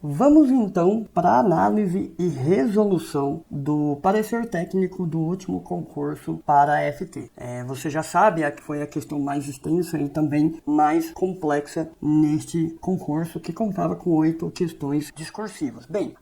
Vamos então para a análise e resolução do parecer técnico do último concurso para a FT. Você já sabe que foi a questão mais extensa e também mais complexa neste concurso, que contava com 8 questões discursivas. Bem,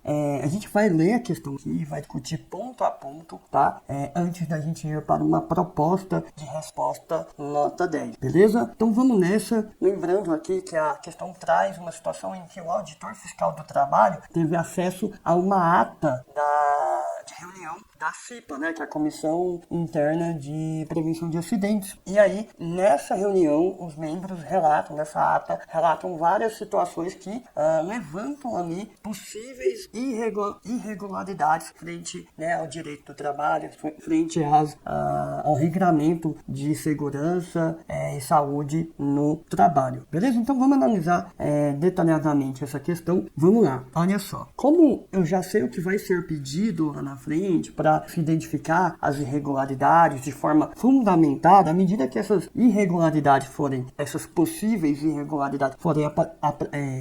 a gente vai ler a questão aqui e vai discutir ponto a ponto, tá? Antes da gente ir para uma proposta de resposta nota 10, beleza? Então vamos nessa, lembrando aqui que a questão traz uma situação em que o auditor fiscal do trabalho teve acesso a uma ata de reunião da CIPA, né, que é a Comissão Interna de Prevenção de Acidentes. E aí, nessa reunião, os membros nessa ata, relatam várias situações que levantam ali possíveis irregularidades frente, né, ao direito do trabalho, frente ao regramento de segurança e saúde no trabalho. Beleza? Então vamos analisar detalhadamente essa questão. Vamos lá, olha só. Como eu já sei o que vai ser pedido lá na frente para se identificar as irregularidades de forma fundamentada, à medida que essas possíveis irregularidades forem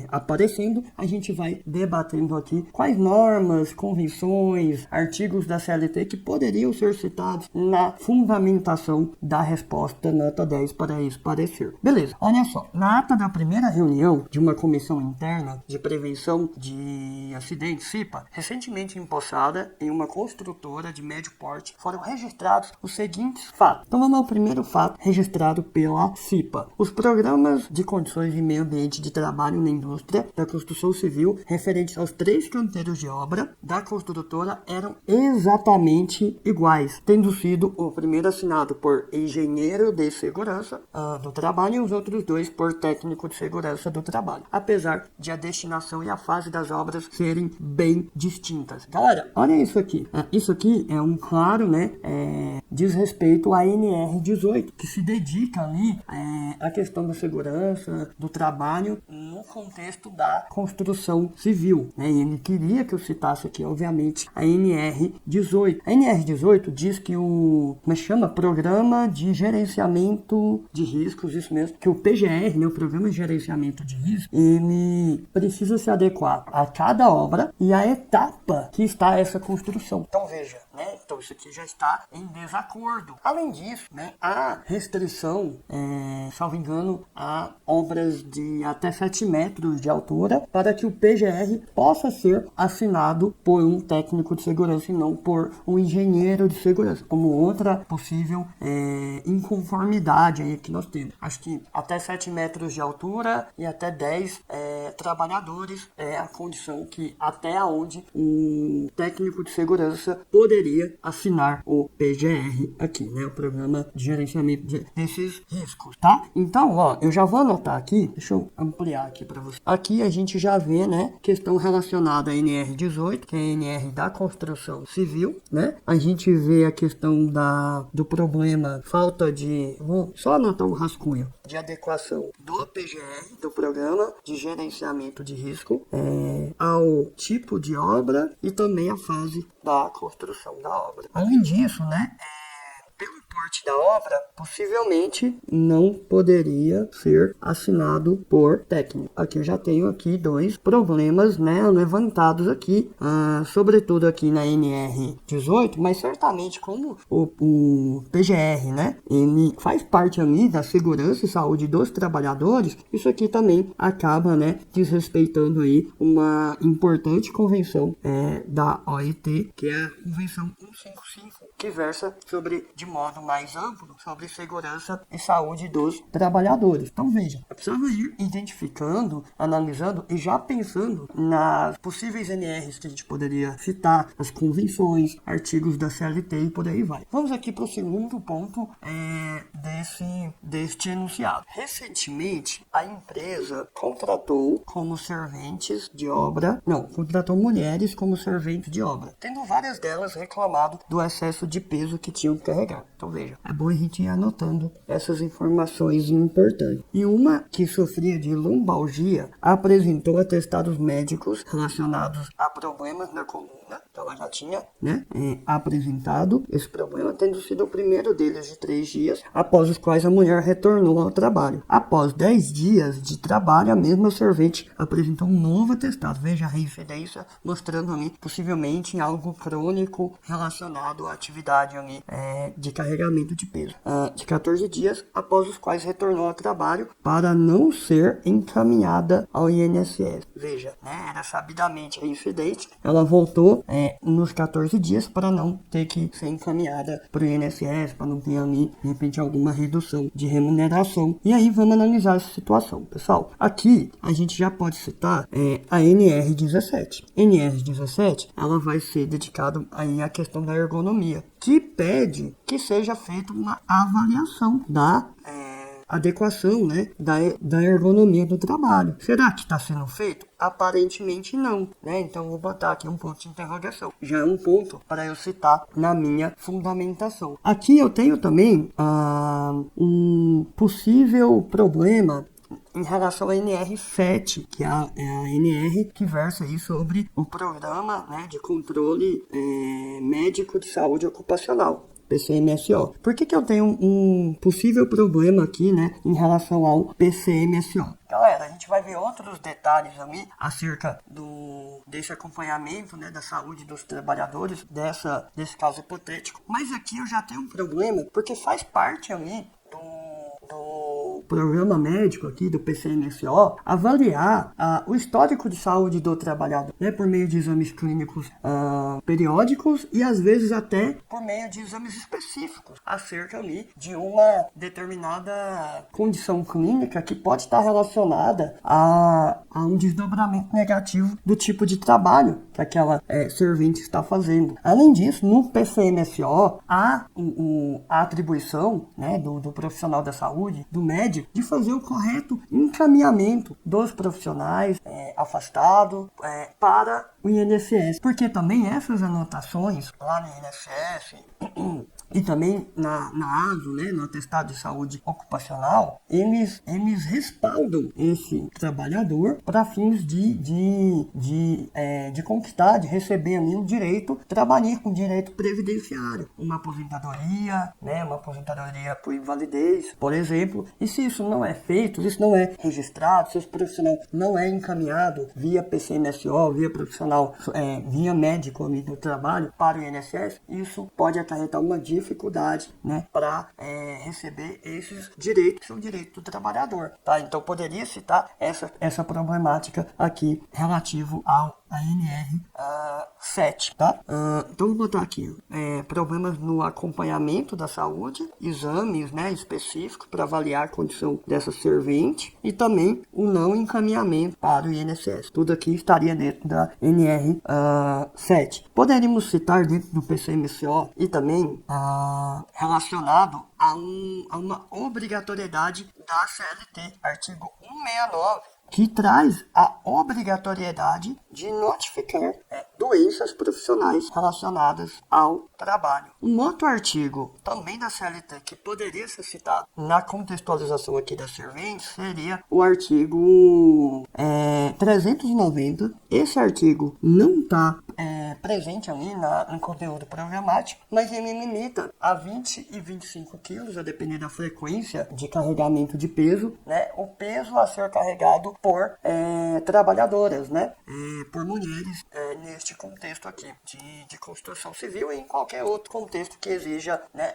aparecendo, a gente vai debatendo aqui quais normas, convenções, artigos da CLT que poderiam ser citados na fundamentação da resposta nota 10 para esse parecer. Beleza, olha só. Na ata da primeira reunião de uma comissão interna de prevenção de acidentes, CIPA, recentemente empossada em uma construtora de médio porte, foram registrados os seguintes fatos. Então vamos ao primeiro fato registrado pela CIPA. Os programas de condições de meio ambiente de trabalho na indústria da construção civil referentes aos 3 canteiros de obra da construtora eram exatamente iguais, tendo sido o primeiro assinado por engenheiro de segurança do trabalho e os outros 2 por técnico de segurança do trabalho, apesar de a destinação e a fase das obras serem bem distintas. Galera, olha isso aqui. Isso aqui é um claro, né, diz respeito à NR18, que se dedica ali à questão da segurança do trabalho no contexto da construção civil, né? E ele queria que eu citasse aqui, obviamente, a NR18. A NR18 diz que Programa de Gerenciamento de Riscos, isso mesmo, que o PGR, né, o Programa de Gerenciamento de Riscos, ele precisa se adequar a cada obra e a etapa que está essa construção. Então veja, né? Então isso aqui já está em desacordo. Além disso, né, há restrição, salvo engano, a obras de até 7 metros de altura para que o PGR possa ser assinado por um técnico de segurança e não por um engenheiro de segurança, como outra possível inconformidade aí que nós temos. Acho que até 7 metros de altura e até 10 trabalhadores é a condição que até onde um técnico de segurança poderia assinar o PGR aqui, né? O Programa de Gerenciamento desses Riscos, tá? Então, ó, eu já vou anotar aqui, deixa eu ampliar aqui para você. Aqui a gente já vê, né, questão relacionada à NR18, que é a NR da construção civil, né? A gente vê a questão do problema, falta de, vou só anotar um rascunho, de adequação do PGR, do Programa de Gerenciamento de Risco, ao tipo de obra e também a fase da construção da obra. Além disso, né, pelo porte da obra, possivelmente não poderia ser assinado por técnico. Aqui eu já tenho aqui 2 problemas, né, levantados aqui, sobretudo aqui na NR18, mas certamente como o PGR, né, ele faz parte ali da segurança e saúde dos trabalhadores, isso aqui também acaba, né, desrespeitando aí uma importante convenção da OIT, que é a Convenção 155, que versa de modo mais amplo sobre segurança e saúde dos trabalhadores. Então veja, eu precisava ir identificando, analisando e já pensando nas possíveis NRs que a gente poderia citar, as convenções, artigos da CLT e por aí vai. Vamos aqui para o segundo ponto deste enunciado. Recentemente, a empresa contratou mulheres como serventes de obra, tendo várias delas reclamado do excesso de peso que tinham que carregar. qualquer. Então veja, é bom a gente ir anotando essas informações importantes. E uma que sofria de lombalgia apresentou atestados médicos relacionados a problemas na coluna. Então ela já tinha, né, apresentado esse problema, tendo sido o primeiro deles de 3 dias, após os quais a mulher retornou ao trabalho. Após 10 dias de trabalho, a mesma servente apresentou um novo atestado. Veja a reincidência mostrando ali, possivelmente, algo crônico relacionado à atividade ali, de carregamento de peso. De 14 dias, após os quais retornou ao trabalho para não ser encaminhada ao INSS. Veja, né, era sabidamente reincidente, ela voltou nos 14 dias para não ter que ser encaminhada para o INSS, para não ter ali, de repente, alguma redução de remuneração. E aí vamos analisar essa situação, pessoal. Aqui a gente já pode citar a NR17. NR17, ela vai ser dedicada aí à questão da ergonomia, que pede que seja feita uma avaliação da adequação, né, da ergonomia do trabalho. Será que está sendo feito? Aparentemente não, né? Então vou botar aqui um ponto de interrogação. Já é um ponto para eu citar na minha fundamentação. Aqui eu tenho também um possível problema em relação à NR7, que é a NR que versa aí sobre o programa, né, de controle médico de saúde ocupacional. PCMSO. Por que eu tenho um possível problema aqui, né, em relação ao PCMSO? Galera, a gente vai ver outros detalhes ali acerca desse acompanhamento, né, da saúde dos trabalhadores, desse caso hipotético. Mas aqui eu já tenho um problema, porque faz parte ali do programa médico aqui do PCMSO avaliar o histórico de saúde do trabalhador, né, por meio de exames clínicos periódicos e às vezes até por meio de exames específicos acerca ali de uma determinada condição clínica que pode estar relacionada a um desdobramento negativo do tipo de trabalho que aquela servente está fazendo. Além disso, no PCMSO há a atribuição, né, do profissional da saúde, do médico, de fazer o correto encaminhamento dos profissionais afastados para o INSS. Porque também essas anotações lá no INSS e também na ASO, né, no atestado de saúde ocupacional, eles respaldam esse trabalhador para fins de conquistar, de receber ali um direito trabalhista, um direito previdenciário, uma aposentadoria, né, uma aposentadoria por invalidez, por exemplo. E se isso não é feito, se isso não é registrado, se esse profissional não é encaminhado via PCMSO, via profissional, via médico ali do trabalho para o INSS, isso pode acarretar uma dificuldade, né, para receber esses direitos, que são direitos do trabalhador, tá? Então poderia citar essa problemática aqui relativo ao ANR7, tá? Então vou botar aqui problemas no acompanhamento da saúde, exames, né, específicos para avaliar a condição dessa servente e também o não encaminhamento para o INSS. Tudo aqui estaria dentro da NR7. Poderíamos citar dentro do PCMSO e também relacionado a uma obrigatoriedade da CLT, artigo 169, que traz a obrigatoriedade de notificar doenças profissionais relacionadas ao trabalho. Um outro artigo, também da CLT, que poderia ser citado na contextualização aqui da servente, seria o artigo 390. Esse artigo não está presente ali no conteúdo programático, mas ele limita a 20 e 25 quilos, a depender da frequência de carregamento de peso, né, o peso a ser carregado por trabalhadoras, né, por mulheres, neste contexto aqui de construção civil e em qualquer outro contexto que exija, né,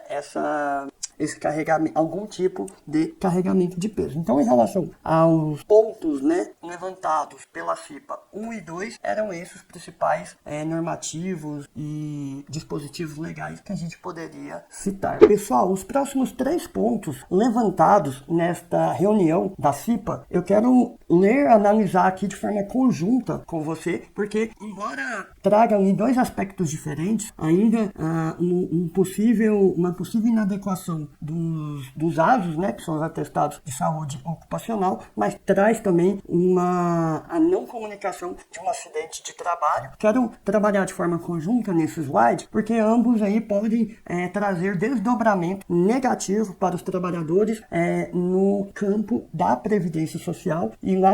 esse carregamento, algum tipo de carregamento de peso. Então, em relação aos pontos, né, levantados pela CIPA 1 e 2, eram esses os principais normativos e dispositivos legais que a gente poderia citar. Pessoal, os próximos 3 pontos levantados nesta reunião da CIPA, eu quero analisar aqui de forma conjunta com você, porque embora traga ali 2 aspectos diferentes, ainda uma possível inadequação dos ASOS, né, que são os atestados de saúde ocupacional, mas traz também também a não comunicação de um acidente de trabalho. Quero trabalhar de forma conjunta nesse slide, porque ambos aí podem trazer desdobramento negativo para os trabalhadores no campo da Previdência Social. E lá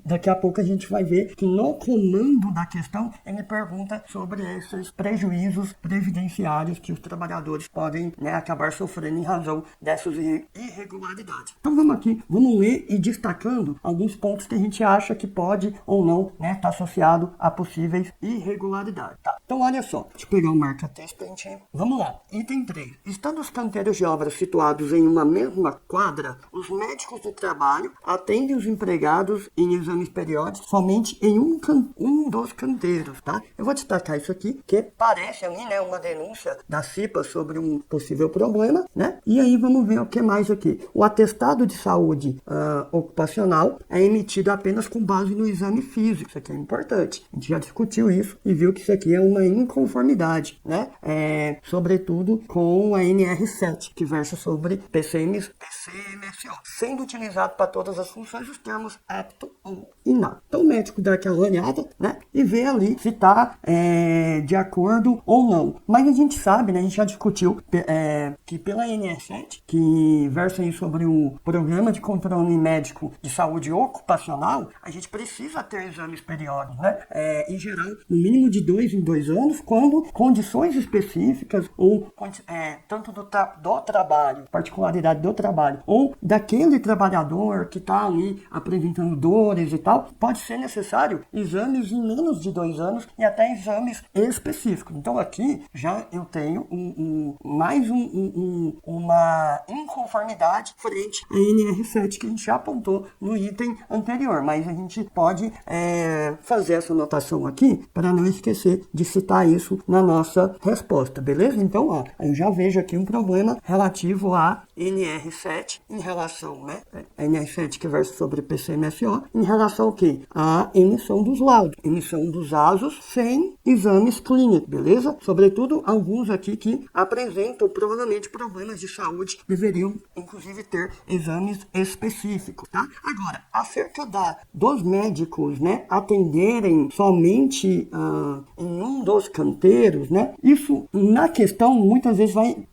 daqui a pouco a gente vai ver que no comando da questão ele pergunta sobre esses prejuízos previdenciários que os trabalhadores podem acabar sofrendo em razão dessas irregularidades. Então vamos ler e destacando alguns pontos que a gente acha que pode ou não estar associado a possíveis irregularidades. Tá. Então olha só, deixa eu pegar o marca-texto pra gente... Vamos lá. Item 3. Estando os canteiros de obras situados em uma mesma quadra, os médicos do trabalho atendem os empregados em exames periódicos somente em um dos canteiros, tá? Eu vou destacar isso aqui, que parece ali, uma denúncia da CIPA sobre um possível problema, né? E aí vamos ver o que mais aqui. O atestado de saúde ocupacional é emitido apenas com base no exame físico. Isso aqui é importante. A gente já discutiu isso e viu que isso aqui é uma inconformidade, né? Sobretudo com a NR7, que versa sobre PCMSO, sendo utilizado para todas as funções os termos apto ou inapto. Então o médico dá aquela olhada, né? E vê ali se está de acordo ou não. Mas a gente sabe, né? A gente já discutiu que pela NR7, que versa aí sobre o Programa de Controle Médico de Saúde Ocupacional, a gente precisa ter exames periódicos, né? Em geral, no mínimo de 2 em 2 anos, quando condições específicas ou tanto do trabalho, particularidade do trabalho, ou daquele trabalhador que está ali apresentando dores e tal, pode ser necessário exames em menos de 2 anos e até exames específicos. Então aqui já eu tenho mais uma inconformidade frente à NR7 que a gente já apontou no item anterior, mas a gente pode fazer essa anotação aqui para não esquecer de citar isso na nossa resposta, beleza? Então, eu já vejo aqui um problema relativo à NR7 em relação, a NR7 que versa sobre PCMSO, em relação ao quê? À emissão dos laudos, emissão dos ASOS sem exames clínicos, beleza? Sobretudo alguns aqui que apresentam provavelmente problemas de saúde, deveriam inclusive ter exames específicos, tá? Agora, acerca dos médicos, atenderem somente em um dos canteiros, isso na questão muitas vezes vai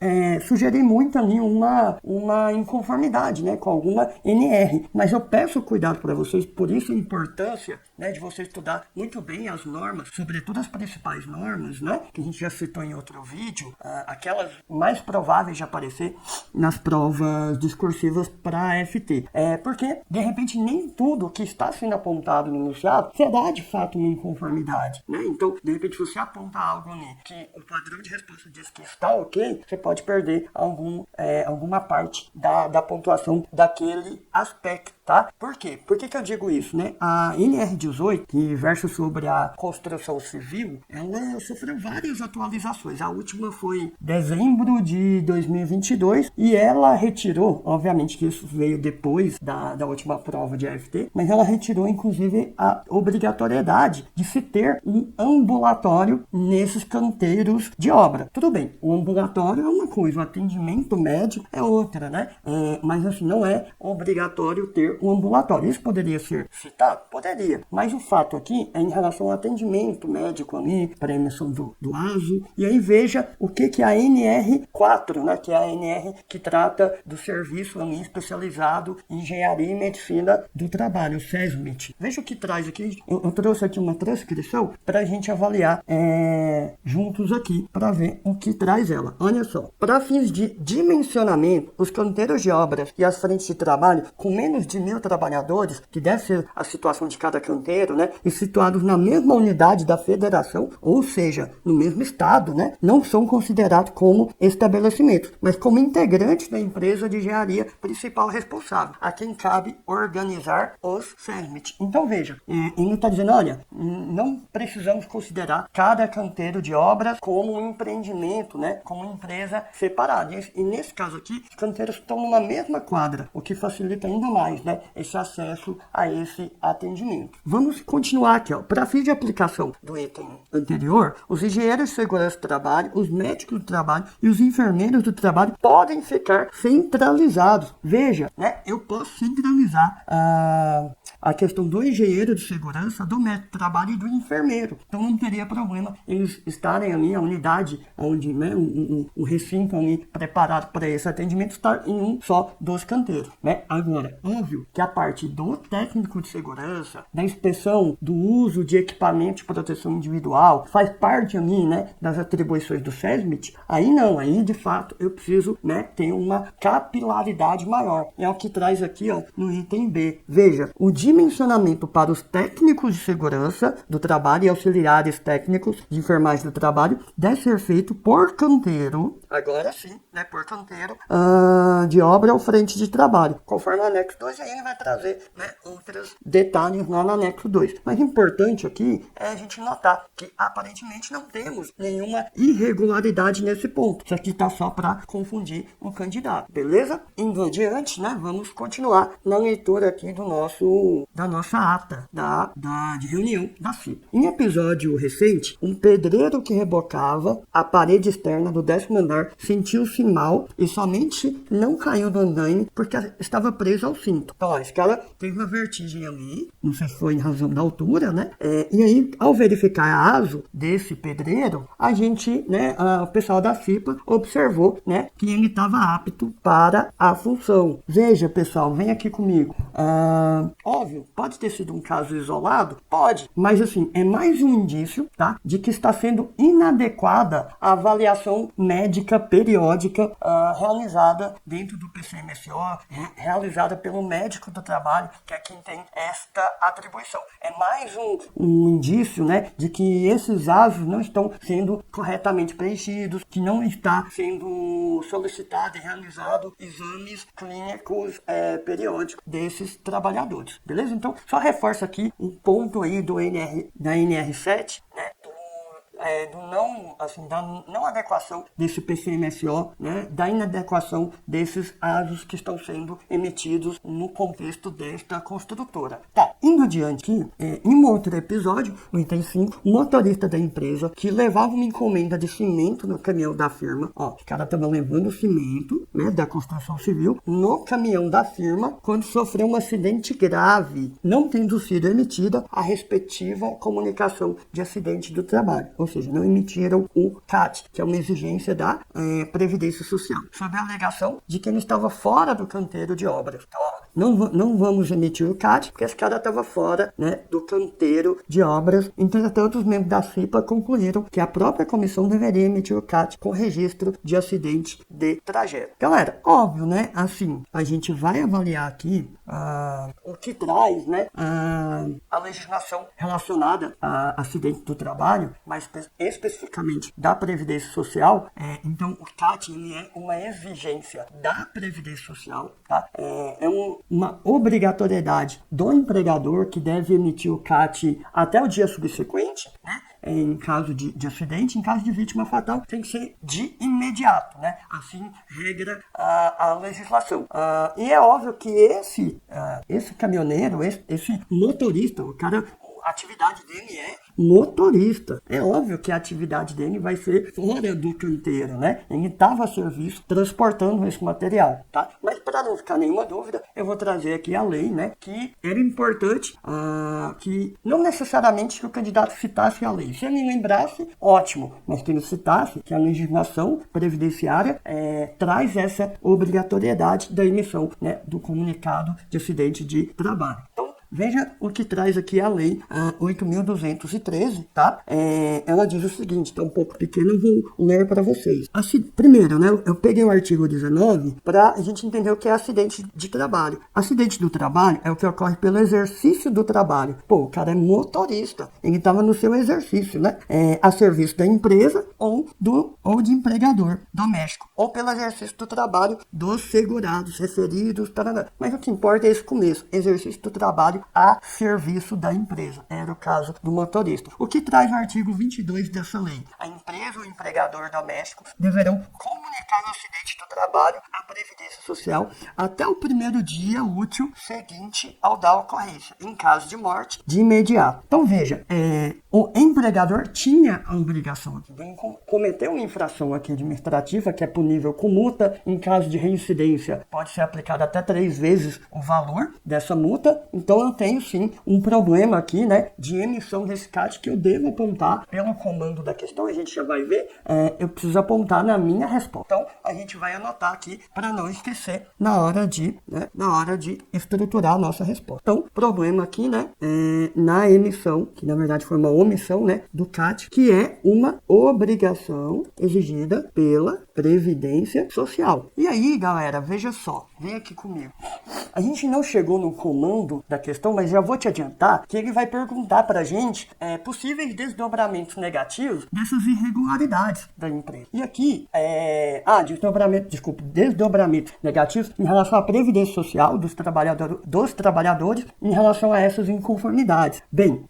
sugerir muito ali uma inconformidade, com alguma NR, mas eu peço cuidado para vocês, por isso a importância, de você estudar muito bem as normas, sobretudo as principais normas, que a gente já citou em outro vídeo, aquelas mais prováveis de aparecer nas provas discursivas para FT. Porque, de repente, nem tudo que está sendo apontado no enunciado será de fato uma inconformidade, Então, de repente, se você apontar algo ali que o padrão de resposta diz que está ok, você pode perder alguma parte da pontuação daquele aspecto, tá? Por quê? Por que eu digo isso, A NR18, que versa sobre a construção civil, ela sofreu várias atualizações. A última foi dezembro de 2022 e ela retirou, obviamente que isso veio depois da última prova de AFT, mas ela retirou inclusive a obrigatoriedade de se ter um ambulatório nesses canteiros de obra. Tudo bem, o ambulatório é uma coisa, o atendimento médico é outra, mas assim, não é obrigatório ter um ambulatório. Isso poderia ser citado? Poderia, mas o fato aqui é em relação ao atendimento médico ali, para a emissão do ASO, e aí veja o que a NR4, que é a NR que trata do serviço ali especializado em engenharia e medicina do trabalho, o SESMIT. Veja o que traz aqui, eu trouxe aqui uma transcrição para a gente avaliar juntos aqui, para ver o que traz ela. Olha só, para fins de dimensionamento, os canteiros de obras e as frentes de trabalho com menos de 1.000 trabalhadores, que deve ser a situação de cada canteiro, e situados na mesma unidade da federação, ou seja, no mesmo estado, não são considerados como estabelecimentos, mas como integrantes da empresa de engenharia principal responsável, a quem cabe organizar os SESMIT. Então veja, ele está dizendo, olha, não precisamos considerar cada canteiro de obras como um empreendimento, como uma empresa separada. E nesse caso aqui, os canteiros estão numa mesma quadra, o que facilita ainda mais, né, esse acesso a esse atendimento. Vamos continuar aqui, ó. Para fim de aplicação do item anterior, os engenheiros de segurança do trabalho, os médicos do trabalho e os enfermeiros do trabalho podem ficar centralizados. Veja, né, eu posso centralizar a questão do engenheiro de segurança, do médico de trabalho e do enfermeiro. Então não teria problema eles estarem ali, a unidade, onde, né, o recinto ali preparado para esse atendimento estar em um só dos canteiros, né? Agora, óbvio que a parte do técnico de segurança, da inspeção, do uso de equipamento de proteção individual, faz parte ali, né, das atribuições do SESMIT, aí não, aí de fato eu preciso, né, ter uma capilaridade maior. É o que traz aqui, ó, no item B. Veja, o dimensionamento para os técnicos de segurança do trabalho e auxiliares técnicos de enfermagem do trabalho deve ser feito por canteiro, agora sim, né, por canteiro, de obra ou frente de trabalho, conforme o anexo 2, aí ele vai trazer, né, outros detalhes lá no anexo 2. Mas importante aqui é a gente notar que aparentemente não temos nenhuma irregularidade nesse ponto. Isso aqui tá só para confundir o candidato, beleza? Indo adiante, né, vamos continuar na leitura aqui da nossa ata de reunião da FIP. Em episódio recente, um pedreiro que rebocava a parede externa do 10º andar sentiu-se mal e somente não caiu do andaime porque estava preso ao cinto. Então, ó, esse cara teve uma vertigem ali, não sei se foi em razão da altura, né? E aí, ao verificar a ASO desse pedreiro, a gente, né, o pessoal da FIPA observou, né, que ele estava apto para a função. Veja, pessoal, vem aqui comigo. Óbvio, pode ter sido um caso isolado? Pode, mas assim, é mais um indício, tá, de que está sendo inadequada a avaliação médica periódica realizada dentro do PCMSO, realizada pelo médico do trabalho, que é quem tem esta atribuição. É mais um indício, né, de que esses ASOs não estão sendo corretamente preenchidos, que não está sendo solicitado e realizado exames clínicos periódicos desses trabalhadores, beleza? Então, só reforça aqui um ponto aí da NR7, né, da não adequação desse PCMSO, né, da inadequação desses ASOs que estão sendo emitidos no contexto desta construtora. Tá, indo adiante aqui, em um outro episódio, no item 5, o motorista da empresa que levava uma encomenda de cimento no caminhão da firma, ó, os caras estavam levando cimento, né, da construção civil no caminhão da firma quando sofreu um acidente grave, não tendo sido emitida a respectiva comunicação de acidente do trabalho. Ou seja, não emitiram o CAT, que é uma exigência da Previdência Social, sob a alegação de que ele estava fora do canteiro de obras. Então, ó, não vamos emitir o CAT, porque esse cara estava fora, né, do canteiro de obras. Entretanto, os membros da FIPA concluíram que a própria comissão deveria emitir o CAT com registro de acidente de trajeto. Galera, óbvio, né, assim, a gente vai avaliar aqui o que traz, né, a legislação relacionada a acidente do trabalho, mas especificamente da Previdência Social. Então o CAT, ele é uma exigência da Previdência Social, tá? Uma obrigatoriedade do empregador que deve emitir o CAT até o dia subsequente, né? Em caso de acidente, em caso de vítima fatal, tem que ser de imediato, né? Assim regra a legislação. E é óbvio que esse caminhoneiro, esse motorista, o cara, a atividade dele é motorista. É óbvio que a atividade dele vai ser fora do canteiro, né? Ele estava a serviço transportando esse material, tá? Mas para não ficar nenhuma dúvida, eu vou trazer aqui a lei, né? Que era importante que não necessariamente que o candidato citasse a lei. Se ele lembrasse, ótimo, mas que ele citasse que a legislação previdenciária traz essa obrigatoriedade da emissão, né, do comunicado de acidente de trabalho. Então, veja o que traz aqui a lei 8.213, tá? Ela diz o seguinte, tá um pouco pequeno, eu vou ler para vocês. Primeiro, né, eu peguei o artigo 19 para a gente entender o que é acidente de trabalho. Acidente do trabalho é o que ocorre pelo exercício do trabalho. Pô, o cara é motorista, ele estava no seu exercício, né? A serviço da empresa ou de empregador doméstico, ou pelo exercício do trabalho dos segurados, referidos, tarará. Mas o que importa é esse começo, exercício do trabalho a serviço da empresa. Era o caso do motorista. O que traz o artigo 22 dessa lei? A empresa ou empregador doméstico deverão comunicar aplicar no acidente do trabalho a Previdência Social até o primeiro dia útil seguinte ao da ocorrência, em caso de morte, de imediato. Então veja, o empregador tinha a obrigação aqui de cometer uma infração aqui administrativa que é punível com multa. Em caso de reincidência, pode ser aplicado até 3 vezes o valor dessa multa. Então eu tenho sim um problema aqui, né, de emissão desse CAT que eu devo apontar pelo comando da questão. A gente já vai ver, eu preciso apontar na minha resposta. Então a gente vai anotar aqui para não esquecer na hora de estruturar a nossa resposta. Então, problema aqui, né, na emissão, que na verdade foi uma omissão, né, do CAT, que é uma obrigação exigida pela Previdência Social. E aí, galera, veja só, vem aqui comigo. A gente não chegou no comando da questão, mas já vou te adiantar que ele vai perguntar pra gente possíveis desdobramentos negativos dessas irregularidades da empresa. E aqui, desdobramentos negativos em relação à Previdência Social dos trabalhadores em relação a essas inconformidades. Bem,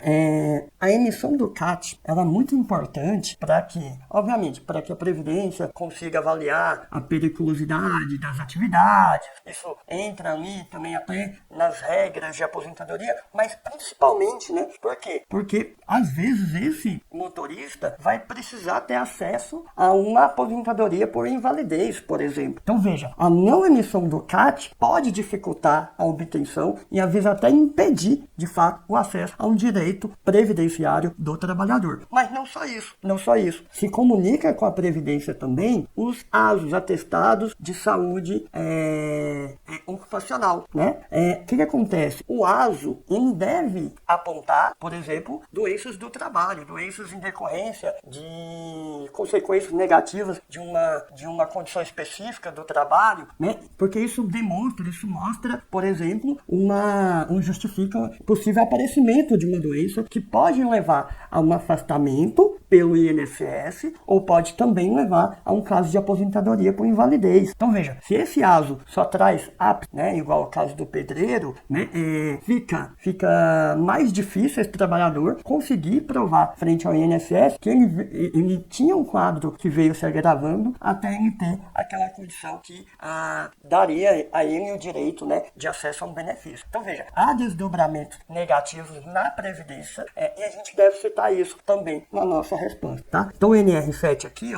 a emissão do CAT, ela é muito importante para que, obviamente, para que a Previdência consiga avaliar a periculosidade das atividades. Isso entra ali também até nas regras de aposentadoria, mas principalmente, né? Por quê? Porque às vezes esse motorista vai precisar ter acesso a uma aposentadoria por invalidez, por exemplo. Então veja, a não emissão do CAT pode dificultar a obtenção e às vezes até impedir, de fato, o acesso a um direito previdenciário do trabalhador. Mas não só isso. Se comunica com a Previdência também os ASOs, atestados de saúde ocupacional, né? O que acontece? O ASO, ele deve apontar, por exemplo, doenças do trabalho, doenças em decorrência de consequências negativas de uma condição específica do trabalho, né? Porque isso mostra, por exemplo, justifica possível aparecimento de uma doença que pode levar a um afastamento pelo INSS ou pode também levar a um caso de aposentadoria por invalidez. Então veja, se esse ASO só traz apto, né, igual ao caso do pedreiro, né, fica mais difícil esse trabalhador conseguir provar frente ao INSS que ele tinha um quadro que veio se agravando até ele ter aquela condição que daria a ele o direito, né, de acesso a um benefício. Então veja, há desdobramentos negativos na Previdência e a gente deve citar isso também na nossa resposta, tá? Então o NR7 aqui,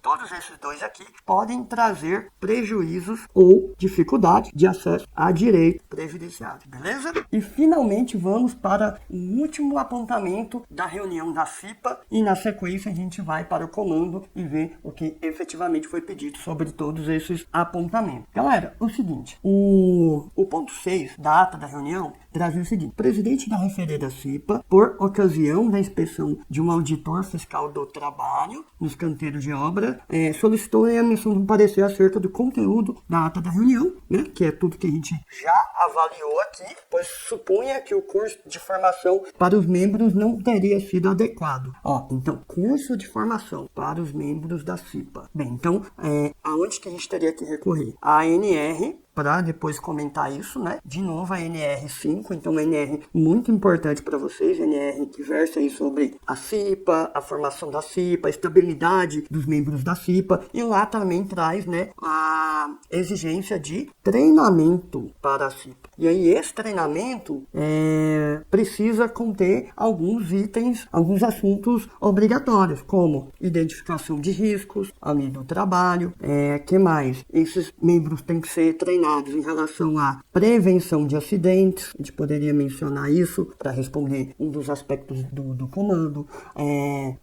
todos esses dois aqui podem trazer prejuízos ou dificuldade de acesso a direito previdenciário, beleza? E finalmente vamos para o último apontamento da reunião da CIPA e na sequência a gente vai para o comando e ver o que efetivamente foi pedido sobre todos esses apontamentos. Galera, o seguinte, o ponto 6 da ata da reunião trazia o seguinte: o presidente da referida CIPA, por ocasião da inspeção de um auditor fiscal do trabalho nos canteiros de obra, solicitou a emissão de um parecer acerca do conteúdo da ata da reunião, né, que é tudo que a gente já avaliou aqui, pois supunha que o curso de formação para os membros não teria sido adequado. Então, curso de formação para os membros da CIPA. Bem, então, aonde que a gente teria que recorrer? A ANR, para depois comentar isso, né? De novo a NR5, então NR muito importante para vocês, NR que versa aí sobre a CIPA, a formação da CIPA, a estabilidade dos membros da CIPA, e lá também traz, né, a exigência de treinamento para a CIPA. E aí esse treinamento precisa conter alguns itens, alguns assuntos obrigatórios, como identificação de riscos ali do trabalho, que mais? Esses membros têm que ser treinados em relação à prevenção de acidentes, a gente poderia mencionar isso para responder um dos aspectos do comando,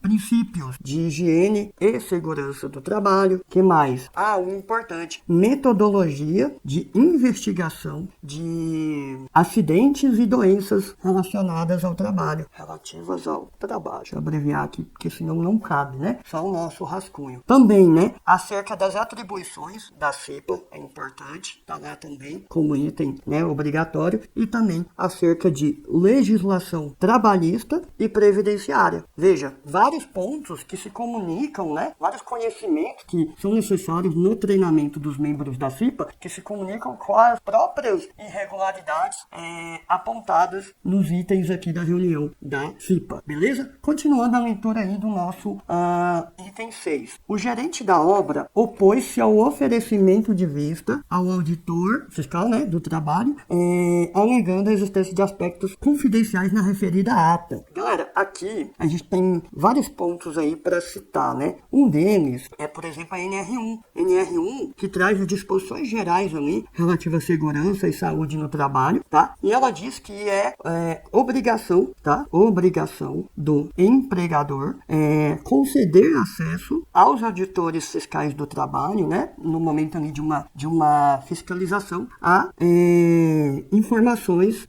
princípios de higiene e segurança do trabalho, que mais? O importante, metodologia de investigação de acidentes e doenças relacionadas ao trabalho, relativas ao trabalho. Deixa eu abreviar aqui, porque senão não cabe, né? Só o nosso rascunho. Também, né, acerca das atribuições da CIPA, é importante, tá lá também como item, né, obrigatório, e também acerca de legislação trabalhista e previdenciária. Veja, vários pontos que se comunicam, né, vários conhecimentos que são necessários no treinamento dos membros da CIPA, que se comunicam com as próprias irregularidades apontadas nos itens aqui da reunião da CIPA, beleza? Continuando a leitura aí do nosso Item 6. O gerente da obra opôs-se ao oferecimento de vista ao auditor fiscal, né, do trabalho, alegando a existência de aspectos confidenciais na referida ata. Galera, aqui a gente tem vários pontos aí para citar, né? Um deles é, por exemplo, a NR1. NR1 que traz as disposições gerais ali relativas à segurança e saúde no trabalho, tá? E ela diz que é obrigação, tá? Obrigação do empregador conceder acesso aos auditores fiscais do trabalho, né? No momento ali de uma fiscalização a informações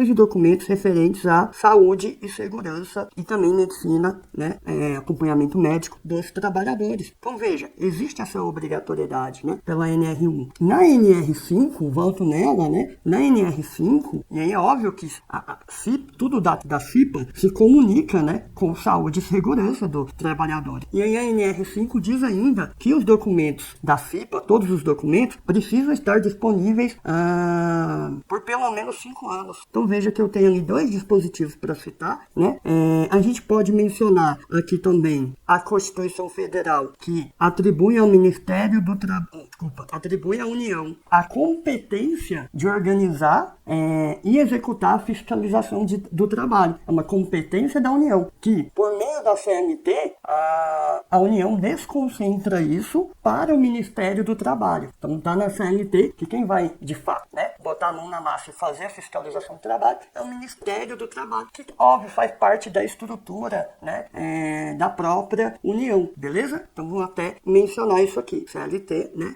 e documentos referentes à saúde e segurança e também medicina, né? Acompanhamento médico dos trabalhadores. Então veja, existe essa obrigatoriedade, né? Pela NR1. Na NR5, volto nela, né? Na NR5, e aí é óbvio que tudo da CIPA se comunica, né? Com saúde e segurança do trabalhador. E aí a NR5 diz ainda que os documentos da CIPA, todos os documentos, precisam estar disponíveis por pelo menos 5 anos. Então veja que eu tenho ali 2 dispositivos para citar, né? A gente pode mencionar aqui também a Constituição Federal, que atribui ao Ministério do Trabalho, atribui à União a competência de organizar e executar a fiscalização do trabalho. É uma competência da União, que por meio da CNT, a União desconcentra isso para o Ministério do Trabalho. Então está na CNT que quem vai, de fato, né, botar a mão na massa e fazer a fiscalização do trabalho é o Ministério do Trabalho, que, óbvio, faz parte da estrutura, né, da própria União, beleza? Então vou até mencionar isso aqui. CLT, né,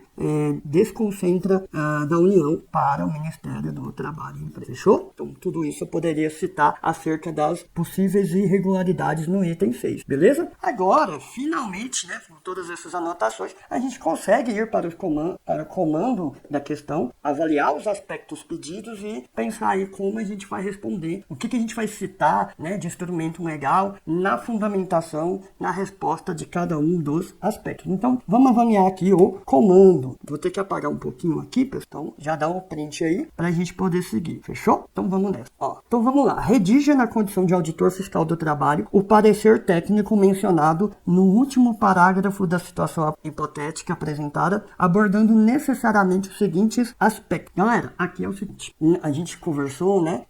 desconcentra da União para o Ministério do Trabalho. Fechou? Então tudo isso eu poderia citar acerca das possíveis irregularidades no item 6, beleza? Agora, finalmente, né, com todas essas anotações, a gente consegue ir para o comando da questão, avaliar os aspectos pedidos e pensar aí como a gente vai responder, o que a gente vai citar, né, de instrumento legal na fundamentação, na resposta de cada um dos aspectos. Então, vamos avaliar aqui o comando. Vou ter que apagar um pouquinho aqui, pessoal. Então, já dá um print aí para a gente poder seguir. Fechou? Então, vamos nessa. Então, vamos lá. Redija na condição de auditor fiscal do trabalho o parecer técnico mencionado no último parágrafo da situação hipotética apresentada, abordando necessariamente os seguintes aspectos. Galera, aqui é o seguinte. A gente conversou, né,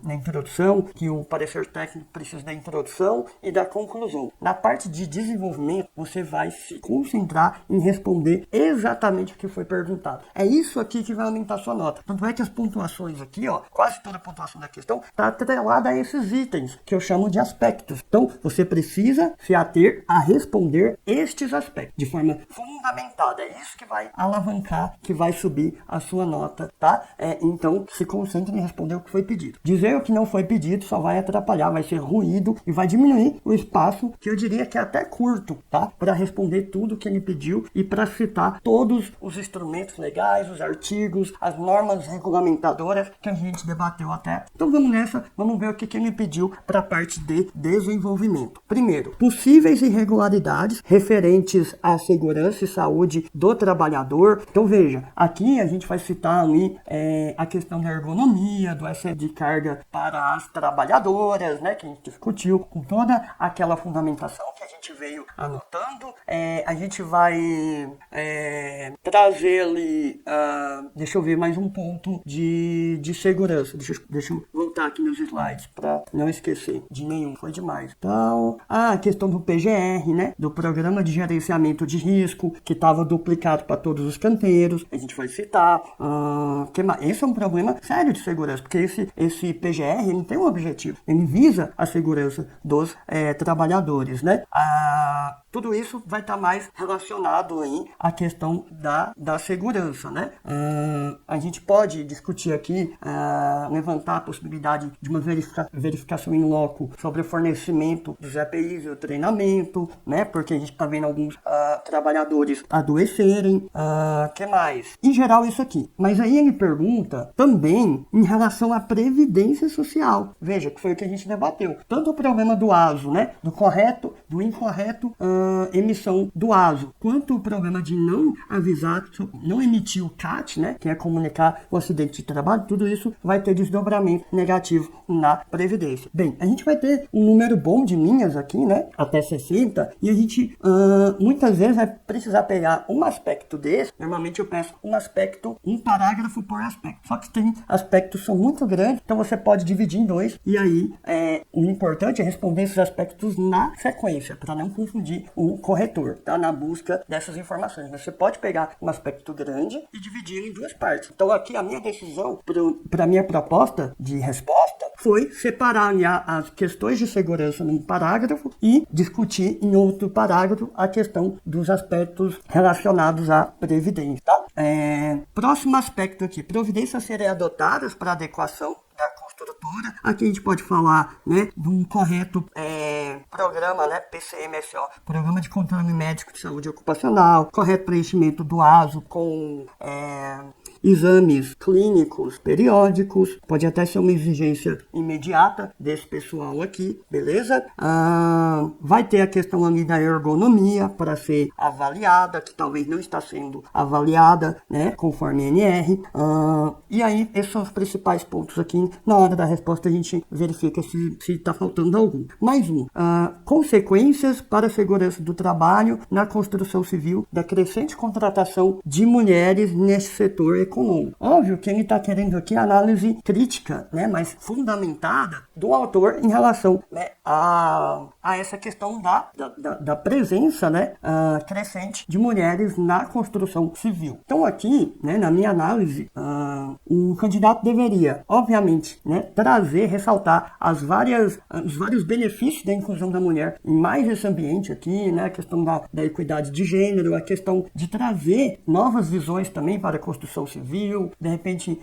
na introdução, que o parecer técnico precisa da introdução e da conclusão. Na parte de desenvolvimento, você vai se concentrar em responder exatamente o que foi perguntado. É isso aqui que vai aumentar a sua nota. Tanto é que as pontuações aqui, quase toda a pontuação da questão está atrelada a esses itens, que eu chamo de aspectos. Então, você precisa se ater a responder estes aspectos de forma fundamentada. É isso que vai alavancar, que vai subir a sua nota, tá? Então, se concentre em responder o que foi pedido. Dizer o que não foi pedido só vai atrapalhar, vai ser ruído e vai diminuir o espaço, que eu diria que é até curto, tá? Para responder tudo que ele pediu e para citar todos os instrumentos legais, os artigos, as normas regulamentadoras que a gente debateu até. Então vamos nessa, vamos ver o que ele pediu para a parte de desenvolvimento. Primeiro, possíveis irregularidades referentes à segurança e saúde do trabalhador. Então veja, aqui a gente vai citar ali a questão da ergonomia, do excesso de carga para as trabalhadoras, né, que a gente discutiu, com toda aquela fundamentação que a gente veio anotando. A gente vai trazer ali, deixa eu ver, mais um ponto de segurança. Deixa eu voltar aqui meus slides para não esquecer de nenhum, foi demais. Então, a questão do PGR, né, do Programa de Gerenciamento de Risco, que estava duplicado para todos os canteiros, a gente vai citar. Esse é um problema sério de segurança, porque esse PGR, ele tem um objetivo, ele visa a segurança dos trabalhadores, né? Tudo isso vai estar mais relacionado aí à questão da segurança, né? A gente pode discutir aqui, levantar a possibilidade de uma verificação in loco sobre o fornecimento dos EPIs e o treinamento, né? Porque a gente está vendo alguns trabalhadores adoecerem. Que mais? Em geral, isso aqui. Mas aí ele pergunta também em relação à previdência social. Veja, que foi o que a gente debateu. Tanto o problema do ASO, né? Do correto do incorreto emissão do ASO, quanto o problema de não avisar, não emitir o CAT, né, que é comunicar o acidente de trabalho, tudo isso vai ter desdobramento negativo na Previdência. Bem, a gente vai ter um número bom de linhas aqui, né, até 60, e a gente muitas vezes vai precisar pegar um aspecto desse. Normalmente eu peço um parágrafo por aspecto, só que tem aspectos que são muito grandes, então você pode dividir em dois, e aí o importante é responder esses aspectos na sequência, para não confundir o corretor, tá? Na busca dessas informações. Você pode pegar um aspecto grande e dividir em duas partes. Então aqui a minha decisão para a minha proposta de resposta foi separar as questões de segurança num parágrafo e discutir em outro parágrafo a questão dos aspectos relacionados à Previdência, tá? Próximo aspecto aqui, providências serem adotadas para adequação da construtora. Aqui a gente pode falar, né, de um correto programa, né, PCMSO, Programa de Controle Médico de Saúde Ocupacional, correto preenchimento do ASO com exames clínicos periódicos, pode até ser uma exigência imediata desse pessoal aqui, beleza? Vai ter a questão ali da ergonomia para ser avaliada, que talvez não está sendo avaliada, né, conforme a NR. E aí, esses são os principais pontos aqui. Na hora da resposta a gente verifica se está faltando algum. Mais um. Consequências para a segurança do trabalho na construção civil da crescente contratação de mulheres nesse setor econômico. Óbvio que ele está querendo aqui análise crítica, né, mas fundamentada do autor em relação, né, a essa questão da presença, né, crescente de mulheres na construção civil. Então aqui, né, na minha análise, o candidato deveria, obviamente, né, ressaltar os vários benefícios da inclusão da mulher em mais esse ambiente aqui, né, a questão da equidade de gênero, a questão de trazer novas visões também para a construção civil, de repente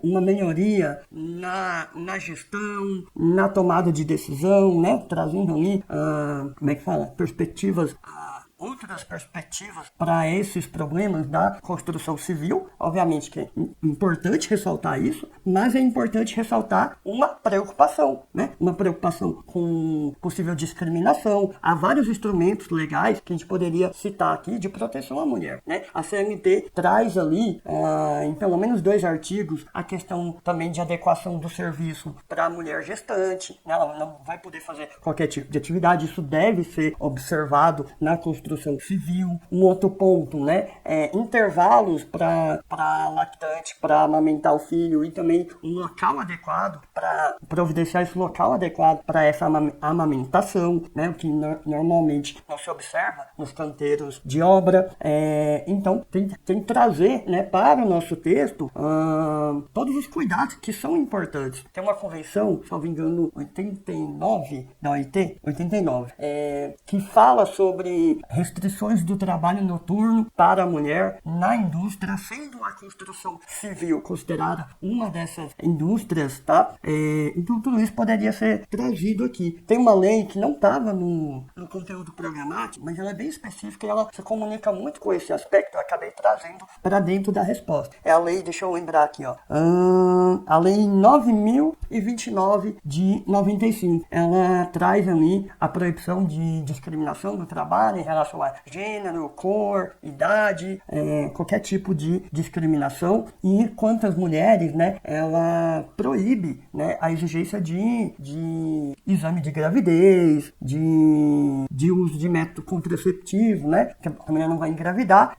uma melhoria na gestão, na tomada de decisão, né, trazendo ali, outras perspectivas para esses problemas da construção civil. Obviamente que é importante ressaltar isso, mas é importante ressaltar uma preocupação, né? Uma preocupação com possível discriminação. Há vários instrumentos legais que a gente poderia citar aqui de proteção à mulher, né? A CNT traz ali, em pelo menos 2 artigos, a questão também de adequação do serviço para a mulher gestante, né? Ela não vai poder fazer qualquer tipo de atividade, isso deve ser observado na construção civil. Um outro ponto, né, intervalos para lactante, para amamentar o filho, e também um local adequado para providenciar esse local adequado para essa amamentação, né, o que normalmente não se observa nos canteiros de obra. Então tem que trazer, né, para o nosso texto todos os cuidados que são importantes. Tem uma convenção, se não me engano, 89 da OIT, 89, que fala sobre restrições do trabalho noturno para a mulher na indústria, sendo a construção civil considerada uma dessas indústrias, tá? Então tudo isso poderia ser trazido aqui. Tem uma lei que não estava no conteúdo programático, mas ela é bem específica e ela se comunica muito com esse aspecto. Eu acabei trazendo para dentro da resposta. É a lei, deixa eu lembrar aqui, ó. A lei 9.029 de 95. Ela traz ali a proibição de discriminação do trabalho em relação a gênero, cor, idade, qualquer tipo de discriminação, e quantas mulheres, né, ela proíbe, né, a exigência de exame de gravidez, de uso de método contraceptivo, né, que a mulher não vai engravidar,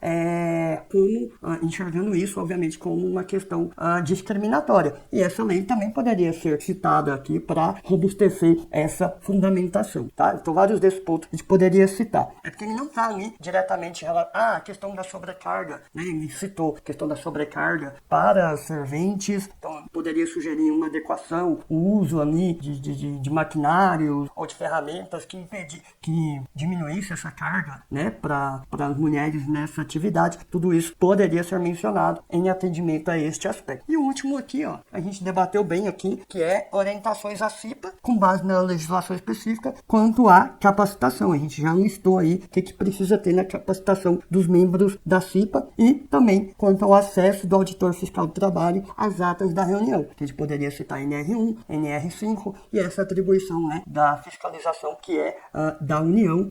enxergando isso, obviamente, como uma questão discriminatória. E essa lei também poderia ser citada aqui para robustecer essa fundamentação, tá? Então, vários desses pontos a gente poderia citar. É porque ele não está ali diretamente a questão da sobrecarga, né? Ele citou a questão da sobrecarga para serventes, então poderia sugerir uma adequação, o uso ali de maquinários ou de ferramentas que diminuísse essa carga, né, para as mulheres nessa atividade. Tudo isso poderia ser mencionado em atendimento a este aspecto. E o último aqui, ó, a gente debateu bem aqui, que é orientações à CIPA, com base na legislação específica, quanto à capacitação. A gente já listou aí o que que precisa ter na capacitação dos membros da CIPA e também quanto ao acesso do auditor fiscal do trabalho às atas da reunião. A gente poderia citar NR1, NR5 e essa atribuição, né, da fiscalização que é da União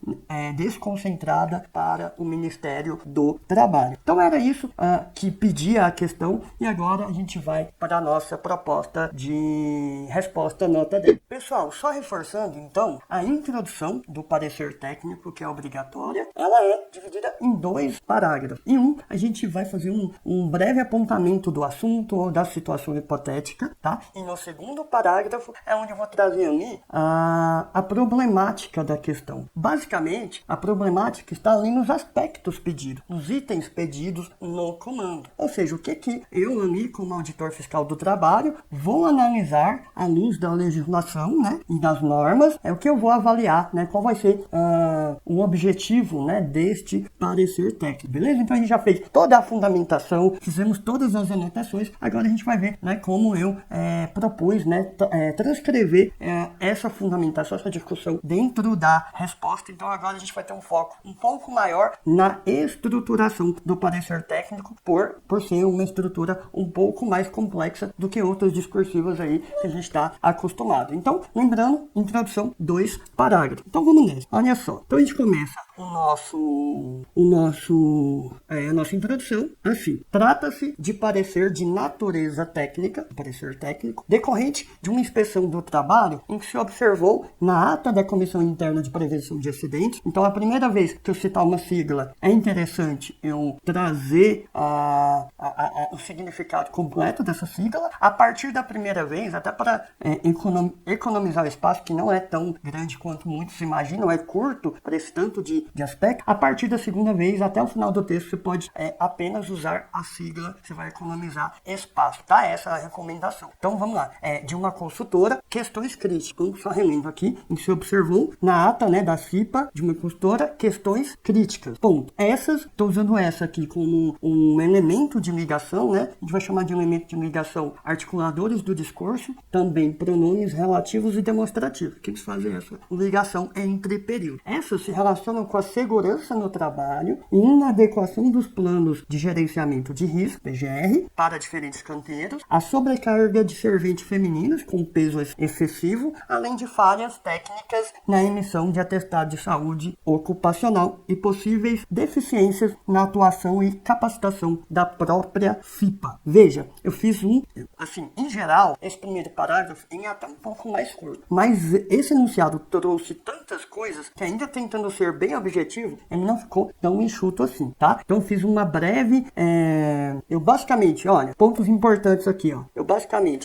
desconcentrada para o Ministério do Trabalho. Então era isso que pedia a questão e agora a gente vai para a nossa proposta de resposta nota 10. Pessoal, só reforçando então, a introdução do parecer técnico, que é obrigatória, ela é dividida em 2 parágrafos. Em um, a gente vai fazer um breve apontamento do assunto ou da situação hipotética, tá? E no segundo parágrafo é onde eu vou trazer ali a problemática da questão. Basicamente, a problemática está ali nos aspectos pedidos, nos itens pedidos no comando. Ou seja, o que eu ali, como auditor fiscal do trabalho, vou analisar à luz da legislação, né, e das normas, é o que eu vou avaliar, né, qual vai ser o objetivo, né, deste parecer técnico, beleza? Então a gente já fez toda a fundamentação, fizemos todas as anotações, agora a gente vai ver, né, como eu propus, né, transcrever essa fundamentação, essa discussão dentro da resposta. Então agora a gente vai ter um foco um pouco maior na estruturação do parecer técnico, por ser uma estrutura um pouco mais complexa do que outras discursivas aí que a gente está acostumado. Então, lembrando, introdução, 2 parágrafos. Então vamos nessa. Olha só. Então a gente começa a nossa introdução assim. Trata-se de parecer de natureza técnica, parecer técnico, decorrente de uma inspeção do trabalho em que se observou na ata da Comissão Interna de Prevenção de Acidentes. Então, a primeira vez que eu citar uma sigla, é interessante eu trazer o significado completo dessa sigla. A partir da primeira vez, até para economizar o espaço, que não é tão grande quanto muitos imaginam, é curto para esse tanto de aspecto. A partir da segunda vez, até o final do texto, você pode apenas usar a sigla, você vai economizar espaço, tá? Essa é a recomendação. Então, vamos lá. De uma consultora, questões críticas. Só relendo aqui, em que se observou na ata, né, da CIPA, de uma consultora, questões críticas. Ponto. Estou usando essa aqui como um elemento de ligação, né? A gente vai chamar de elemento de ligação articuladores do discurso, também pronomes relativos e demonstrativos, que eles fazem essa ligação entre períodos. Essas se relacionam com a segurança no trabalho e inadequação dos planos de gerenciamento de risco, PGR, para diferentes canteiros, a sobrecarga de serventes femininas com peso excessivo, além de falhas técnicas na emissão de atestado de saúde ocupacional e possíveis deficiências na atuação e capacitação da própria CIPA. Veja, eu fiz em geral, esse primeiro parágrafo é até um pouco mais curto, mas esse enunciado trouxe tantas coisas que, ainda tentando ser bem objetivo, ele não ficou tão enxuto assim, tá? Então eu fiz uma breve, eu basicamente, olha, pontos importantes aqui, ó.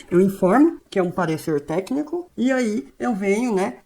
Eu informo que é um parecer técnico e aí eu venho, né,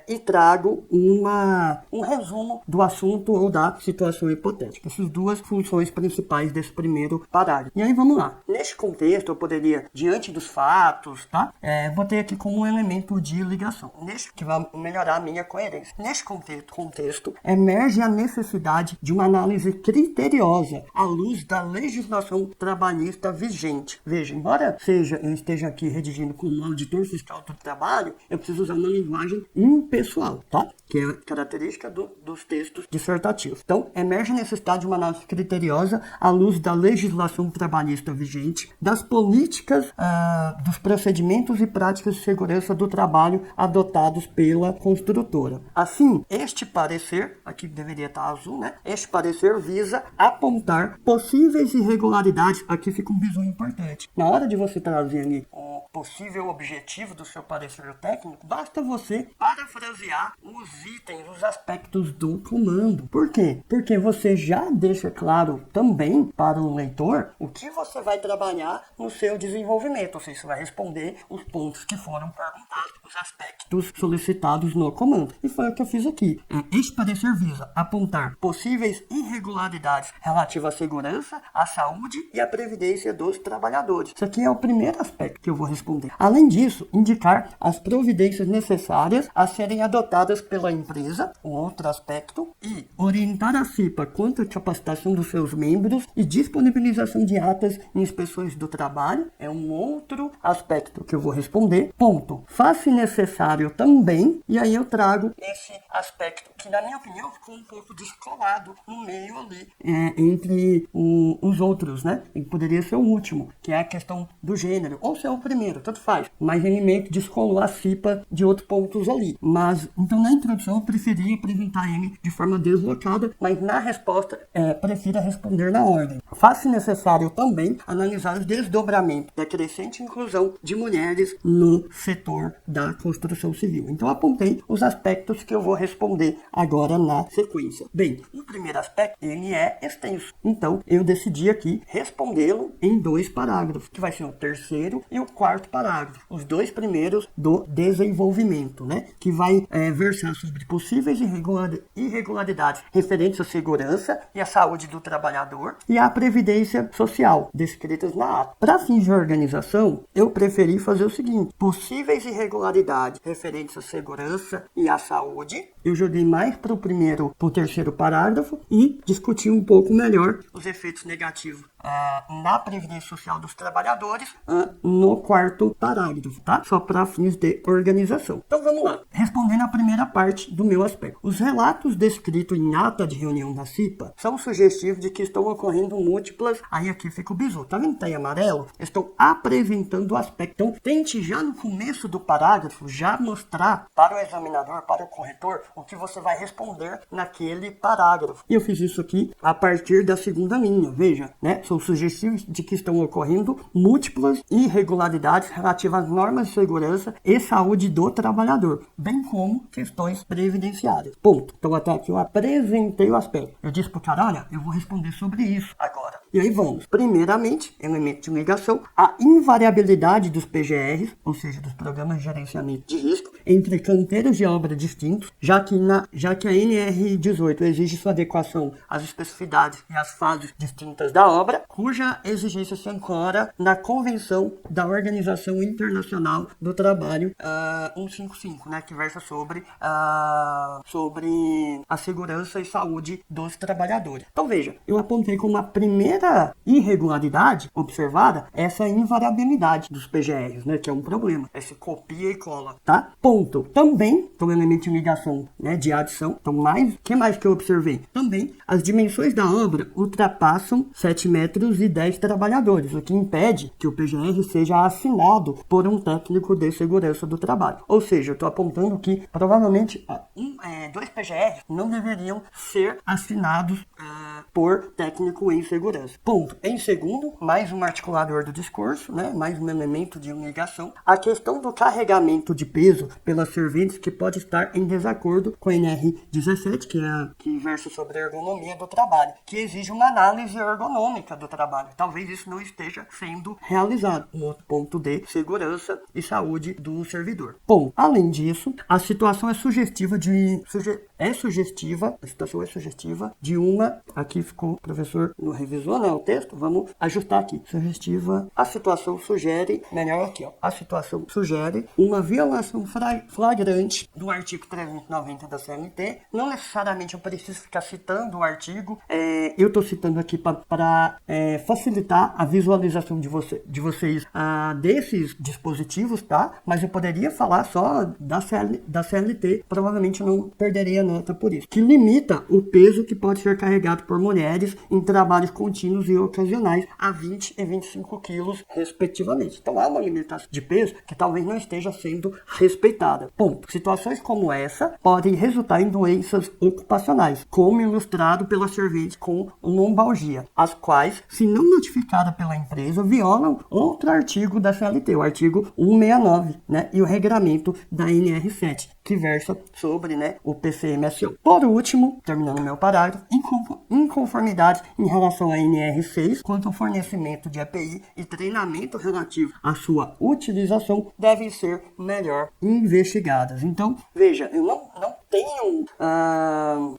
e trago um resumo do assunto ou da situação hipotética. Essas duas funções principais desse primeiro parágrafo. E aí vamos lá. Neste contexto, eu poderia, diante dos fatos, tá? Botei aqui como um elemento de ligação. Que vai melhorar a minha coerência. Neste contexto, emerge a necessidade de uma análise criteriosa à luz da legislação trabalhista vigente. Veja, embora eu esteja aqui redigindo como auditor fiscal do trabalho, eu preciso usar uma linguagem impessoal, tá? Que é característica dos textos dissertativos. Então, emerge a necessidade de uma análise criteriosa à luz da legislação trabalhista vigente, das políticas, dos procedimentos e práticas de segurança do trabalho adotados pela construtora. Assim, este parecer, aqui deveria estar azul, né? Este parecer visa apontar possíveis irregularidades. Aqui fica um bizu importante. Na hora de você trazer ali o possível objetivo do seu parecer técnico, basta você parafrasear os itens, os aspectos do comando. Por quê? Porque você já deixa claro também para o leitor o que você vai trabalhar no seu desenvolvimento. Ou seja, você vai responder os pontos que foram perguntados, os aspectos solicitados no comando. E foi o que eu fiz aqui. Este parecer visa apontar possíveis irregularidades relativas à segurança, à saúde e à previdência dos trabalhadores. Isso aqui é o primeiro aspecto que eu vou responder. Além disso, indicar as providências necessárias a serem adotadas pela empresa, o outro aspecto, e orientar a CIPA quanto à capacitação dos seus membros e disponibilização de atas em inspeções do trabalho, é um outro aspecto que eu vou responder. Ponto. Faz-se necessário também, e aí eu trago esse aspecto que, na minha opinião, ficou um pouco descolado no meio ali, entre os outros, né? E poderia ser o último, que é a questão do gênero, ou ser o primeiro, tanto faz. Mas ele meio que descolou a CIPA de outros pontos ali. Mas, então, na introdução, eu preferi apresentar ele de forma deslocada, mas na resposta, prefiro responder na ordem. Faz-se necessário também analisar os desdobramentos da crescente inclusão de mulheres no setor da construção civil. Então, apontei os aspectos que eu vou responder agora na sequência. Bem, o primeiro aspecto, ele é extenso. Então, eu decidi aqui respondê-lo em 2 parágrafos, que vai ser o terceiro e o quarto parágrafo. Os 2 primeiros do desenvolvimento, né? Que vai versar sobre possíveis irregularidades referentes à segurança e à saúde do trabalhador e à previdência social, descritas na ata. Para fins de organização, eu preferi fazer o seguinte: possíveis irregularidades referentes à segurança e à saúde. Eu joguei mais para o terceiro parágrafo e discuti um pouco melhor os efeitos negativos na previdência social dos trabalhadores no quarto parágrafo, tá? Só para fins de organização. Então vamos lá. Respondendo a primeira parte do meu aspecto. Os relatos descritos em ata de reunião da CIPA são sugestivos de que estão ocorrendo múltiplas... Aí aqui fica o bizu. Tá vendo que tá em amarelo? Estou apresentando o aspecto. Então tente já no começo do parágrafo já mostrar para o examinador, para o corretor, o que você vai responder naquele parágrafo. E eu fiz isso aqui a partir da segunda linha. Veja, né? São sugestivos de que estão ocorrendo múltiplas irregularidades relativas às normas de segurança e saúde do trabalhador, bem como questões previdenciárias. Ponto. Então até aqui eu apresentei o aspecto. Eu disse pro cara, olha, eu vou responder sobre isso agora. E aí vamos. Primeiramente, elemento de ligação, a invariabilidade dos PGRs, ou seja, dos programas de gerenciamento de risco, entre canteiros de obra distintos, já que a NR18 exige sua adequação às especificidades e às fases distintas da obra, cuja exigência se ancora na Convenção da Organização Internacional do Trabalho 155, né, que versa sobre a segurança e saúde dos trabalhadores. Então veja, eu apontei como a primeira irregularidade observada essa invariabilidade dos PGRs, né, que é um problema, esse copia e cola, tá? Ponto. Também, como elemento de ligação, né, de adição, então que mais que eu observei? Também, as dimensões da obra ultrapassam 7 metros e 10 trabalhadores, o que impede que o PGR seja assinado por um técnico de segurança do trabalho. Ou seja, eu estou apontando que provavelmente 2 PGRs não deveriam ser assinados por técnico em segurança. Ponto. Em segundo, mais um articulador do discurso, né? Mais um elemento de ligação. A questão do carregamento de peso pelas serventes que pode estar em desacordo com a NR17, que versa sobre a ergonomia do trabalho, que exige uma análise ergonômica do trabalho. Talvez isso não esteja sendo realizado. Um outro ponto de segurança e saúde do servidor. Bom, além disso, a situação é sugestiva de uma... Aqui ficou, o professor não revisou, né, o texto, vamos ajustar aqui. Sugestiva, a situação sugere, melhor aqui, ó. A situação sugere uma violação flagrante do artigo 390 da CLT. Não necessariamente eu preciso ficar citando o artigo, eu estou citando aqui para facilitar a visualização de vocês desses dispositivos, tá? Mas eu poderia falar só da CLT, provavelmente eu não perderia nota por isso. Que limita o peso que pode ser carregado por mulheres em trabalhos contínuos e ocasionais a 20 e 25 quilos, respectivamente. Então há uma limitação de peso que talvez não esteja sendo respeitada. Ponto. Situações como essa podem resultar em doenças ocupacionais, como ilustrado pela servente com lombalgia, as quais, se não notificada pela empresa, violam outro artigo da CLT, o artigo 169, né, e o regramento da NR7, que versa sobre, né, o PCMSO. Por último, terminando meu parágrafo, inconformidades em relação à NR6 quanto ao fornecimento de EPI e treinamento relativo à sua utilização devem ser melhor investigadas. Então, veja, eu não tenho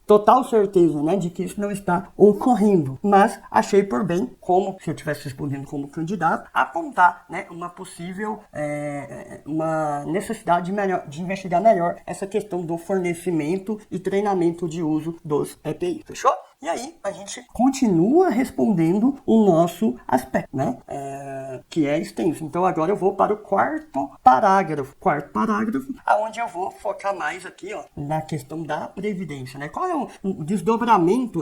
total certeza, né, de que isso não está ocorrendo, mas achei por bem, como se eu estivesse respondendo como candidato, apontar, né, uma possível uma necessidade de investigar melhor essa questão do fornecimento e treinamento de uso dos EPI. Fechou? E aí a gente continua respondendo o nosso aspecto, né? Que é extenso. Então agora eu vou para o quarto parágrafo. Quarto parágrafo, aonde eu vou focar mais aqui, ó, na questão da previdência, né? Qual é o desdobramento,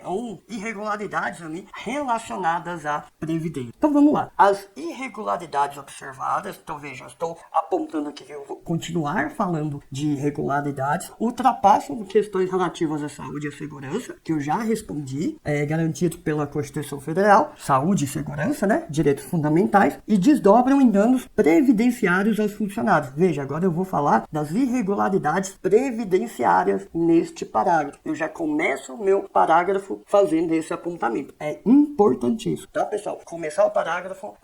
ou irregularidades ali relacionadas à previdência? Então vamos lá. As irregularidades observadas, então veja, eu estou apontando aqui que eu vou continuar falando de irregularidades, ultrapassam questões relativas à saúde e à segurança, que eu já respondi, garantido pela Constituição Federal, saúde e segurança, né? Direitos fundamentais, e desdobram em danos previdenciários aos funcionários. Veja, agora eu vou falar das irregularidades previdenciárias neste parágrafo. Eu já começo o meu parágrafo fazendo esse apontamento. É importantíssimo, tá, pessoal? Começar o parágrafo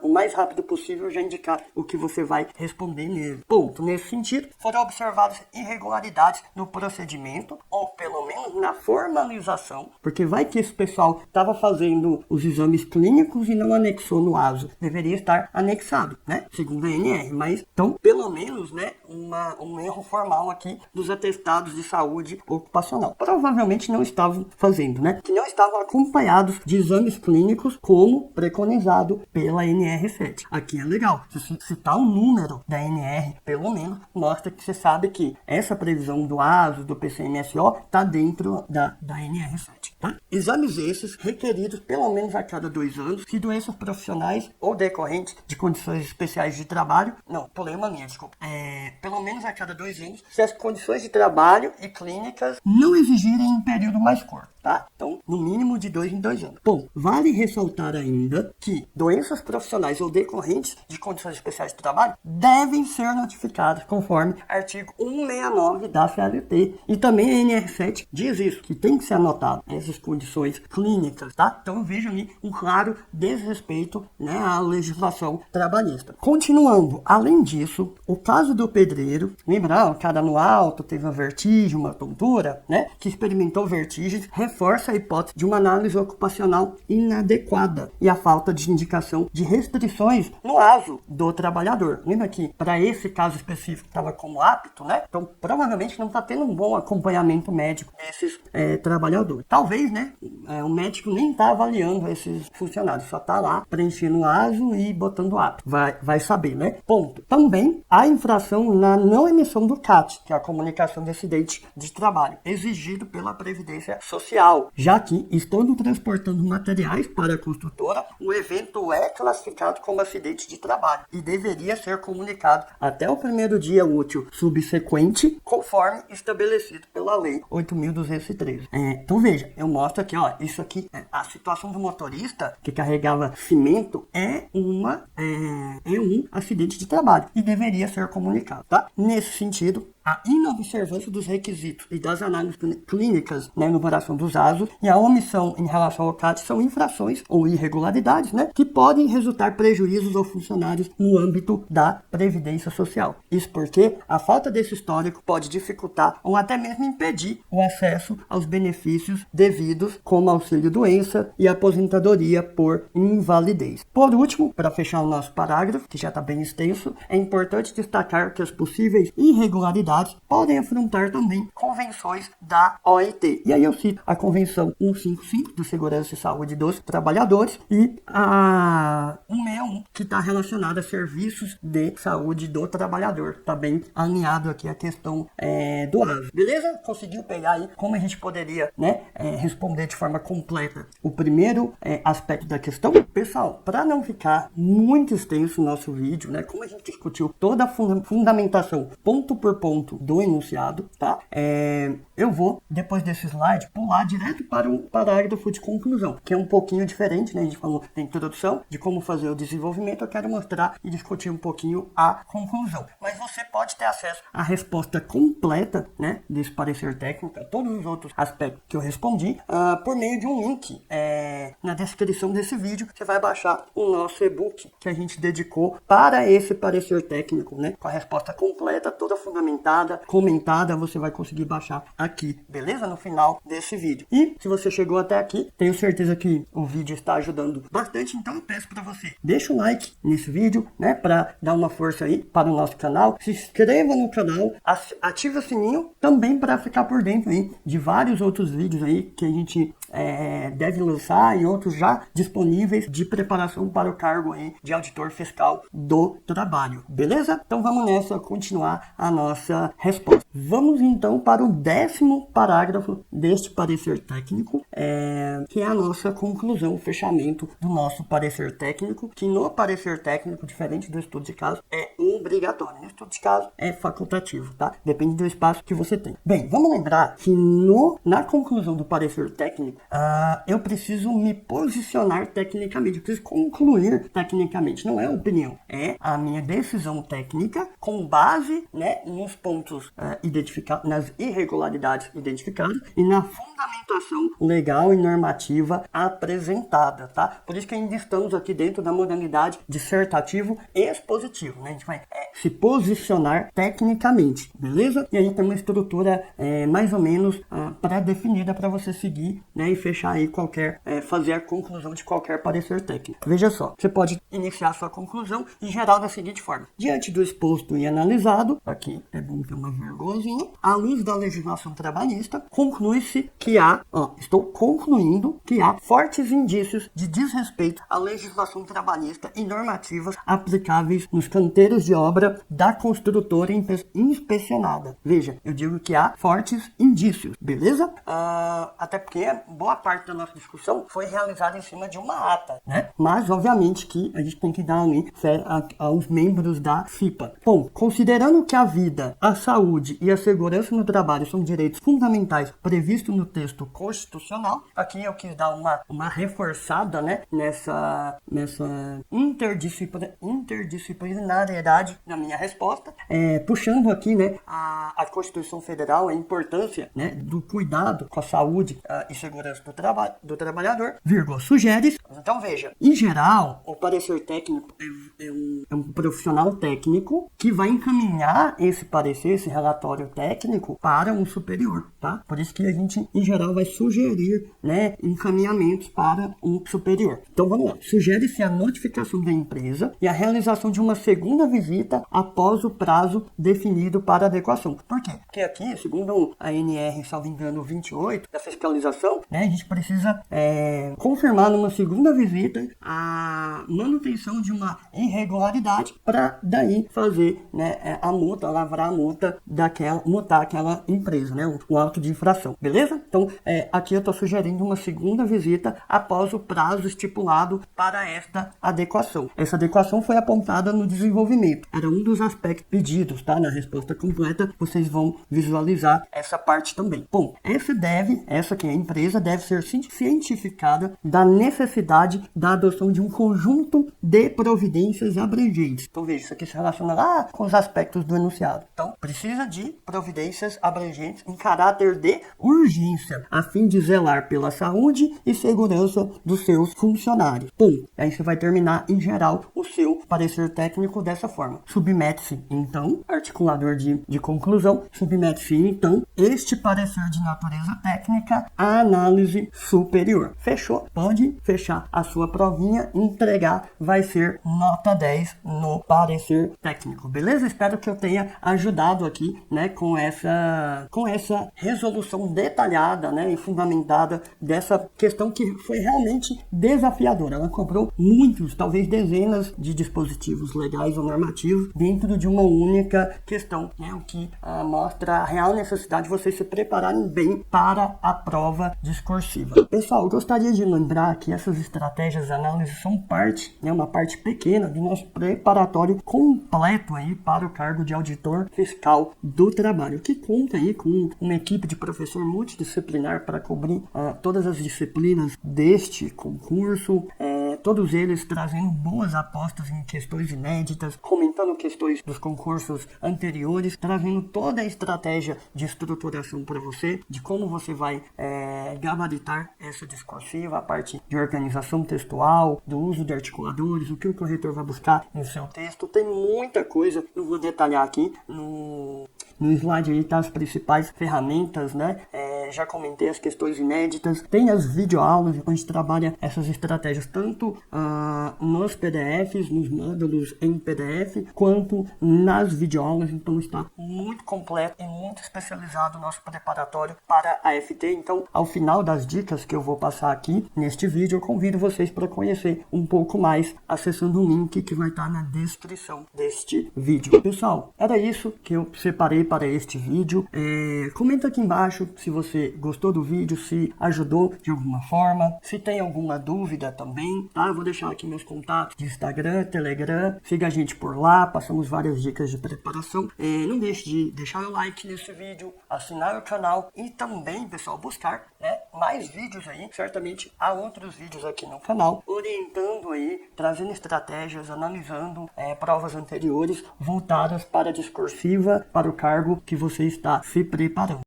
o mais rápido possível, já indicar o que você vai responder nele. Ponto. Nesse sentido, foram observadas irregularidades no procedimento, ou pelo menos na formalização, porque vai que esse pessoal estava fazendo os exames clínicos e não anexou no ASO. Deveria estar anexado, né? Segundo a ANR. Mas, então, pelo menos, né, um erro formal aqui dos atestados de saúde ocupacional. Provavelmente não estavam fazendo, né? Que não estavam acompanhados de exames clínicos como preconizado pela NR7. Aqui é legal. Se citar um número da NR, pelo menos, mostra que você sabe que essa previsão do ASO, do PCMSO, está dentro da NR7. Tá? Exames esses requeridos pelo menos a cada 2 anos, se doenças profissionais ou decorrentes de condições especiais de trabalho, não, pulei uma linha, desculpa, pelo menos a cada 2 anos, se as condições de trabalho e clínicas não exigirem um período mais curto, tá? Então, no mínimo de 2 em 2 anos. Bom, vale ressaltar ainda que doenças profissionais ou decorrentes de condições especiais de trabalho devem ser notificadas conforme artigo 169 da CLT. E também a NR7 diz isso, que tem que ser anotado essas condições clínicas, tá? Então veja ali um claro desrespeito, né, à legislação trabalhista. Continuando, além disso, o caso do pedreiro, lembra, o cara no alto teve uma vertigem, uma tontura, né, que experimentou vertigens, reforça a hipótese de uma análise ocupacional inadequada e a falta de indicação de restrições no ASO do trabalhador. Lembra que para esse caso específico estava como apto, né? Então provavelmente não está tendo um bom acompanhamento médico desses trabalhadores. Talvez, né, o médico nem está avaliando esses funcionários, só está lá preenchendo o ASO e botando apto. Vai saber, né? Ponto. Também há infração na não emissão do CAT, que é a comunicação de acidente de trabalho, exigido pela Previdência Social, já que, estando transportando materiais para a construtora, o evento é classificado como acidente de trabalho e deveria ser comunicado até o primeiro dia útil subsequente, conforme estabelecido pela Lei 8.213. Então veja, eu mostro aqui, ó, isso aqui, a situação do motorista que carregava cimento é um acidente de trabalho e deveria ser comunicado, tá? Nesse sentido, a inobservância dos requisitos e das análises clínicas na enumeração dos ASOs e a omissão em relação ao CAT são infrações ou irregularidades, né, que podem resultar prejuízos aos funcionários no âmbito da Previdência Social. Isso porque a falta desse histórico pode dificultar ou até mesmo impedir o acesso aos benefícios devidos, como auxílio-doença e aposentadoria por invalidez. Por último, para fechar o nosso parágrafo, que já está bem extenso, é importante destacar que as possíveis irregularidades podem afrontar também convenções da OIT. E aí eu cito a Convenção 155 de Segurança e Saúde dos Trabalhadores e a 161, que está relacionada a serviços de saúde do trabalhador. Está bem alinhado aqui a questão do ASO. Beleza? Conseguiu pegar aí como a gente poderia, né, responder de forma completa o primeiro aspecto da questão? Pessoal, para não ficar muito extenso o nosso vídeo, né, como a gente discutiu toda a fundamentação ponto por ponto do enunciado, tá? Eu vou, depois desse slide, pular direto para o parágrafo de conclusão, que é um pouquinho diferente, né? A gente falou da introdução, de como fazer o desenvolvimento, eu quero mostrar e discutir um pouquinho a conclusão. Mas você pode ter acesso à resposta completa, né, desse parecer técnico, a todos os outros aspectos que eu respondi, por meio de um link na descrição desse vídeo. Você vai baixar o nosso e-book que a gente dedicou para esse parecer técnico, né, com a resposta completa, toda fundamentada, destacada, comentada, você vai conseguir baixar aqui, beleza? No final desse vídeo. E se você chegou até aqui, tenho certeza que o vídeo está ajudando bastante, então eu peço para você, deixa o like nesse vídeo, né, para dar uma força aí para o nosso canal, se inscreva no canal, ative o sininho também para ficar por dentro aí de vários outros vídeos aí que a gente deve lançar e outros já disponíveis de preparação para o cargo aí de auditor fiscal do trabalho, beleza? Então vamos nessa continuar a nossa resposta. Vamos então para o 10º parágrafo deste parecer técnico, que é a nossa conclusão, o fechamento do nosso parecer técnico, que no parecer técnico, diferente do estudo de caso, é obrigatório. No estudo de caso é facultativo, tá? Depende do espaço que você tem. Bem, vamos lembrar que na conclusão do parecer técnico, eu preciso me posicionar tecnicamente, eu preciso concluir tecnicamente, não é opinião, é a minha decisão técnica com base, né, nos pontos identificados, nas irregularidades identificadas e na fundamentação legal e normativa apresentada, tá? Por isso que ainda estamos aqui dentro da modalidade dissertativo e expositivo, né? A gente vai se posicionar tecnicamente, beleza? E aí tem uma estrutura mais ou menos pré-definida para você seguir, né, e fechar aí fazer a conclusão de qualquer parecer técnico. Veja só, você pode iniciar sua conclusão em geral da seguinte forma: diante do exposto e analisado, aqui é bom ter uma vírgulazinha, à luz da legislação trabalhista, conclui-se que estou concluindo que há fortes indícios de desrespeito à legislação trabalhista e normativas aplicáveis nos canteiros de obra da construtora inspecionada. Veja, eu digo que há fortes indícios, beleza? Até porque boa parte da nossa discussão foi realizada em cima de uma ata, né? Mas, obviamente, que a gente tem que dar ali fé aos membros da FIPA. Bom, considerando que a vida, a saúde e a segurança no trabalho são direitos fundamentais previstos no texto constitucional, aqui eu quis dar uma reforçada, né, nessa interdisciplinariedade na minha resposta, puxando aqui, né, a Constituição Federal, a importância, né, do cuidado com a saúde e segurança do trabalhador, sugere. Então veja, em geral, o parecer técnico é um profissional técnico que vai encaminhar esse parecer, esse relatório técnico para um superior, tá? Por isso que a gente, em geral, vai sugerir, né, encaminhamentos para um superior. Então vamos lá, sugere-se a notificação da empresa e a realização de uma segunda visita após o prazo definido para adequação. Por quê? Porque aqui, segundo a NR, salvo engano, 28, da fiscalização, né, a gente precisa confirmar numa segunda visita a manutenção de uma irregularidade para daí fazer, né, a multa, lavrar a multa multar aquela empresa, né, o auto de infração, beleza? Então, aqui eu estou sugerindo uma segunda visita após o prazo estipulado para esta adequação. Essa adequação foi apontada no desenvolvimento, era um dos aspectos pedidos, tá? Na resposta completa, vocês vão visualizar essa parte também. Bom, essa que é a empresa, deve ser cientificada da necessidade da adoção de um conjunto de providências abrangentes. Então veja, isso aqui se relaciona lá com os aspectos do enunciado. Então, precisa de providências abrangentes em caráter de urgência, a fim de zelar pela saúde e segurança dos seus funcionários. Bom, aí você vai terminar, em geral, o seu parecer técnico dessa forma. Submete-se, então, articulador de conclusão, submete-se, então, este parecer de natureza técnica à análise superior. Fechou? Pode fechar a sua provinha, entregar, vai ser nota 10 no parecer técnico, beleza? Espero que eu tenha ajudado aqui, né, com essa resolução detalhada, né, e fundamentada dessa questão que foi realmente desafiadora. Ela cobrou muitos, talvez dezenas de dispositivos legais ou normativos dentro de uma única questão, né, o que mostra a real necessidade de vocês se prepararem bem para a prova discursiva. Pessoal, eu gostaria de lembrar que essas estratégias de análise são parte, né, uma parte pequena do nosso preparatório completo aí para o cargo de auditor fiscal do trabalho, que conta aí com uma equipe de professor multidisciplinar para cobrir todas as disciplinas deste concurso, todos eles trazendo boas apostas em questões inéditas, comentando questões dos concursos anteriores, trazendo toda a estratégia de estruturação para você, de como você vai gabaritar essa discursiva, a parte de organização textual, do uso de articuladores, o que o corretor vai buscar no seu texto. Tem muita coisa, eu vou detalhar aqui no slide aí, tá? As principais ferramentas, né? Já comentei as questões inéditas. Tem as videoaulas, onde a gente trabalha essas estratégias tanto nos PDFs, nos módulos em PDF, quanto nas videoaulas. Então está muito completo e muito especializado o nosso preparatório para a FT. Então, ao final das dicas que eu vou passar aqui neste vídeo, eu convido vocês para conhecer um pouco mais acessando o link que vai estar na descrição deste vídeo. Pessoal, era isso que eu separei para este vídeo. Comenta aqui embaixo se você gostou do vídeo, se ajudou de alguma forma, se tem alguma dúvida também, tá? Eu vou deixar aqui meus contatos de Instagram, Telegram, siga a gente por lá, passamos várias dicas de preparação. Não deixe de deixar o like nesse vídeo, assinar o canal e também, pessoal, buscar, né, mais vídeos aí. Certamente há outros vídeos aqui no canal, orientando aí, trazendo estratégias, analisando provas anteriores voltadas para a discursiva, para o cargo que você está se preparando.